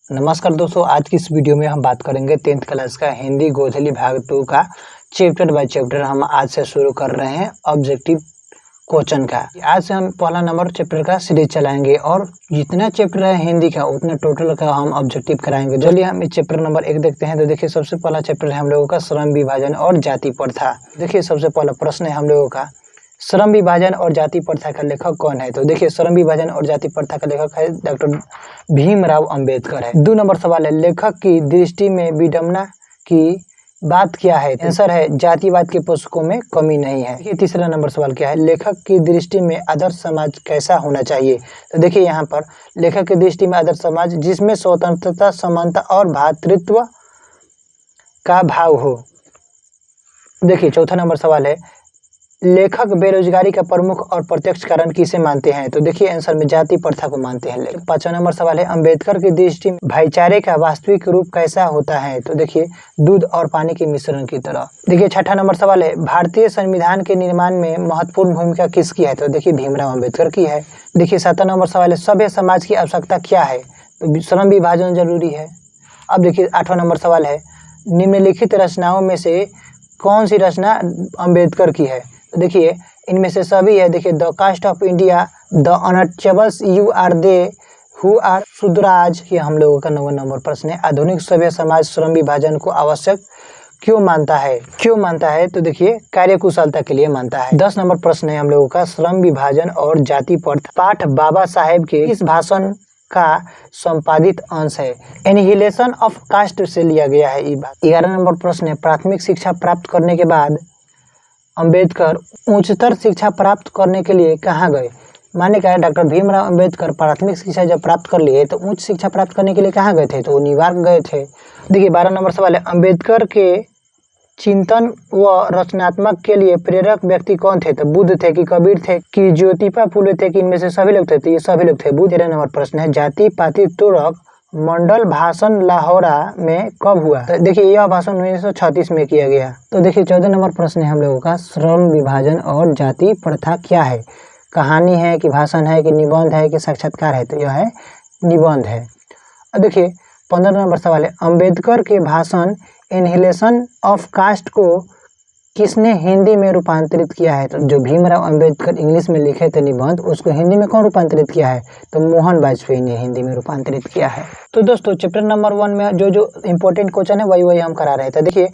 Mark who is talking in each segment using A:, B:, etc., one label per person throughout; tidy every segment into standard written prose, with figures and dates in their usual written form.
A: नमस्कार दोस्तों, आज की इस वीडियो में हम बात करेंगे 10th क्लास का हिंदी गोधली भाग 2 का चैप्टर बाय चैप्टर हम आज से शुरू कर रहे हैं ऑब्जेक्टिव क्वेश्चन का। आज से हम पहला नंबर चैप्टर का सीरीज चलाएंगे और जितना चैप्टर है हिंदी का उतना टोटल का हम ऑब्जेक्टिव कराएंगे। चलिए हम इस चैप्टर नंबर 1 देखते हैं। तो देखिए सबसे पहला चैप्टर है हम लोगों का श्रम विभाजन और जाति प्रथा। देखिए सबसे पहला प्रश्न है हम लोगों का श्रम विभाजन और जाति प्रथा का लेखक कौन है। तो देखिए श्रम विभाजन और जाति प्रथा का लेखक है डॉक्टर भीमराव अंबेडकर है। 2 नंबर सवाल है लेखक की दृष्टि में विडंबना की बात क्या है। आंसर है जातिवाद के पुस्तकों में कमी नहीं है। देखिए तीसरा नंबर सवाल क्या है लेखक की दृष्टि में आदर्श समाज कैसा होना चाहिए। तो देखिए यहाँ पर लेखक की दृष्टि में आदर्श समाज जिसमें स्वतंत्रता, समानता और भ्रातृत्व का भाव हो। देखिए चौथा नंबर सवाल है लेखक बेरोजगारी का प्रमुख और प्रत्यक्ष कारण किसे मानते हैं। तो देखिए आंसर में जाति प्रथा को मानते हैं। 5वां नंबर सवाल है अंबेडकर की दृष्टि में भाईचारे का वास्तविक रूप कैसा होता है। तो देखिए दूध और पानी के मिश्रण की तरह। देखिए 6वां नंबर सवाल है भारतीय संविधान के निर्माण में महत्वपूर्ण भूमिका किसकी है। तो देखिए भीमराव अंबेडकर की है। देखिए 7वां नंबर सवाल है सभ्य समाज की आवश्यकता क्या है। तो श्रम विभाजन जरूरी है। अब देखिए 8वां नंबर सवाल है निम्नलिखित रचनाओं में से कौन सी रचना अंबेडकर की है। तो देखिए इनमें से सभी है। देखिए the caste of India, the untouchables, you are they who are Shudras. ये हम लोगों का 9वां नंबर प्रश्न है आधुनिक सभ्य समाज श्रम विभाजन को आवश्यक क्यों मानता है। तो देखिए कार्यकुशलता के लिए मानता है। 10 नंबर प्रश्न है हम लोगों का श्रम विभाजन और जाति प्रथा पाठ बाबा साहेब के इस भाषण का संपादित अंश है। एनिहिलेशन ऑफ कास्ट से लिया गया है ये बात। 11 नंबर प्रश्न है प्राथमिक शिक्षा प्राप्त करने के बाद अंबेडकर उच्चतर शिक्षा प्राप्त करने के लिए कहाँ गए। माने का डॉक्टर भीमराव अंबेडकर प्राथमिक शिक्षा जब प्राप्त कर लिए तो उच्च शिक्षा प्राप्त करने के लिए कहाँ गए थे। तो वो न्यूयॉर्क गए थे। देखिए 12 नंबर सवाल है अंबेडकर के चिंतन व रचनात्मक के लिए प्रेरक व्यक्ति कौन थे। तो बुद्ध थे कि कबीर थे कि ज्योतिबा फुले थे कि इनमें से सभी लोग थे। तो ये सभी लोग थे। बुद्ध। 13 नंबर प्रश्न है जाति पाति तुरक मंडल भाषण लाहौरा में कब हुआ। तो देखिए यह भाषण 1936 में किया गया। तो देखिए 14 नंबर प्रश्न है हम लोगों का श्रम विभाजन और जाति प्रथा क्या है। कहानी है कि भाषण है कि निबंध है कि साक्षात्कार है। तो यह है निबंध है। अब देखिए 15 नंबर सवाल है अंबेडकर के भाषण एनिहिलेशन ऑफ कास्ट को किसने हिंदी में रूपांतरित किया है। तो जो भीमराव अंबेडकर इंग्लिश में लिखे थे निबंध उसको हिंदी में कौन रूपांतरित किया है। तो मोहन वाजपेयी ने हिंदी में रूपांतरित किया है। तो दोस्तों चैप्टर नंबर 1 में जो इम्पोर्टेंट क्वेश्चन है वही हम करा रहे थे। देखिए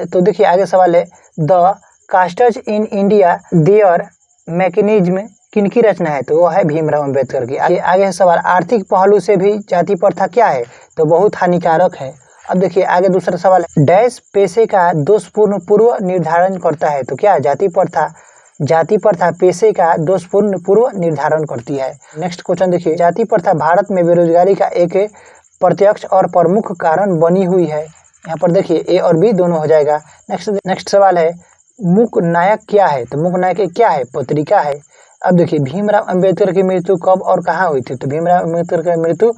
A: तो देखिए आगे सवाल है the casters in India there mechanism किनकी रचना है। तो वो है भीमराव अंबेडकर की। आगे सवाल आर्थिक पहलू से भी जाति प्रथा क्या है। तो बहुत हानिकारक है। अब देखिए आगे दूसरा सवाल है डैश पेशे का दोषपूर्ण पूर्व निर्धारण करता है। तो क्या जाति प्रथा पेशे का दोषपूर्ण पूर्व निर्धारण करती है। नेक्स्ट क्वेश्चन देखिए जाति प्रथा भारत में बेरोजगारी का एक प्रत्यक्ष और प्रमुख कारण बनी हुई है। यहाँ पर देखिए ए और बी दोनों हो जाएगा। नेक्स्ट सवाल है मूक नायक क्या है। तो मूक नायक क्या है पत्रिका है। अब देखिए भीमराव अंबेडकर की मृत्यु कब और कहाँ हुई थी। तो भीमराव अंबेडकर की मृत्यु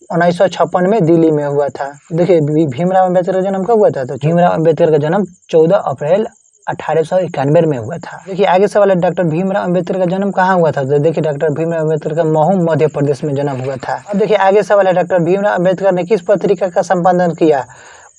A: 1956 में दिल्ली में हुआ था। देखिए भीमराव अंबेडकर का जन्म कब हुआ था। तो भीमराव अंबेडकर का जन्म 14 अप्रैल 1891 में हुआ था। देखिए आगे सवाल है डॉक्टर भीमराव अंबेडकर का जन्म कहाँ हुआ था। तो देखिए डॉक्टर भीमराव अंबेडकर का महू मध्य प्रदेश में जन्म हुआ था। अब देखिए आगे सवाल है डॉक्टर भीमराव अंबेडकर ने किस पत्रिका का संपादन किया।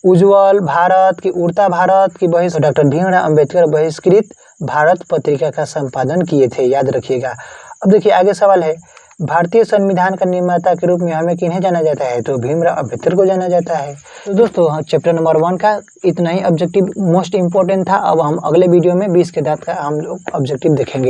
A: उज्ज्वल भारत की, उड़ता भारत की, डॉक्टर भीमराव अंबेडकर बहिष्कृत भारत पत्रिका का संपादन किए थे, याद रखिएगा। अब देखिए आगे सवाल है भारतीय संविधान का निर्माता के रूप में हमें किन्हें जाना जाता है। तो भीमराव अंबेडकर को जाना जाता है। तो दोस्तों चैप्टर नंबर 1 का इतना ही ऑब्जेक्टिव मोस्ट इंपोर्टेंट था। अब हम अगले वीडियो में 20 के दांत का हम लोग ऑब्जेक्टिव देखेंगे।